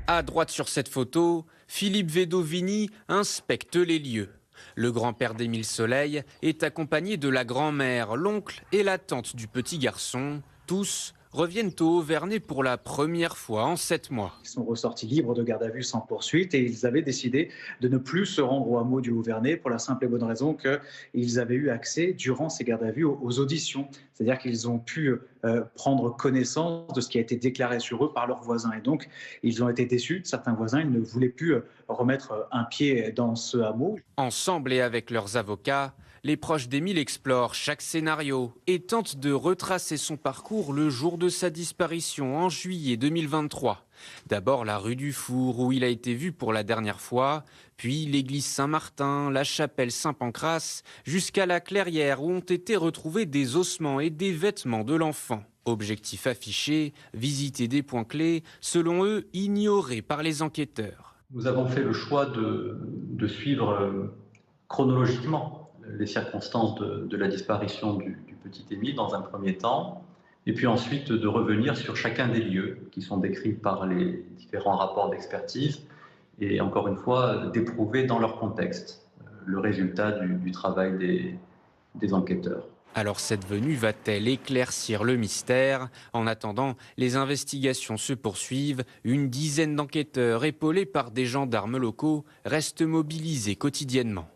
À droite sur cette photo, Philippe Vedovini inspecte les lieux. Le grand-père d'Émile Soleil est accompagné de la grand-mère, l'oncle et la tante du petit garçon. Tous reviennent au Haut-Vernay pour la première fois en 7 mois. Ils sont ressortis libres de garde à vue sans poursuite et ils avaient décidé de ne plus se rendre au hameau du Haut-Vernay pour la simple et bonne raison qu'ils avaient eu accès durant ces gardes à vue aux auditions. C'est-à-dire qu'ils ont pu prendre connaissance de ce qui a été déclaré sur eux par leurs voisins. Et donc, ils ont été déçus. Certains voisins, ils ne voulaient plus remettre un pied dans ce hameau. Ensemble et avec leurs avocats, les proches d'Émile explorent chaque scénario et tentent de retracer son parcours le jour de sa disparition en juillet 2023. D'abord la rue du Four où il a été vu pour la dernière fois, puis l'église Saint-Martin, la chapelle Saint-Pancrace, jusqu'à la clairière où ont été retrouvés des ossements et des vêtements de l'enfant. Objectif affiché, visiter des points clés, selon eux ignorés par les enquêteurs. Nous avons fait le choix de suivre chronologiquement les circonstances de la disparition du petit Émile dans un premier temps, et puis ensuite de revenir sur chacun des lieux qui sont décrits par les différents rapports d'expertise, et encore une fois d'éprouver dans leur contexte le résultat du travail des enquêteurs. Alors cette venue va-t-elle éclaircir le mystère? En attendant, les investigations se poursuivent. Une dizaine d'enquêteurs épaulés par des gendarmes locaux restent mobilisés quotidiennement.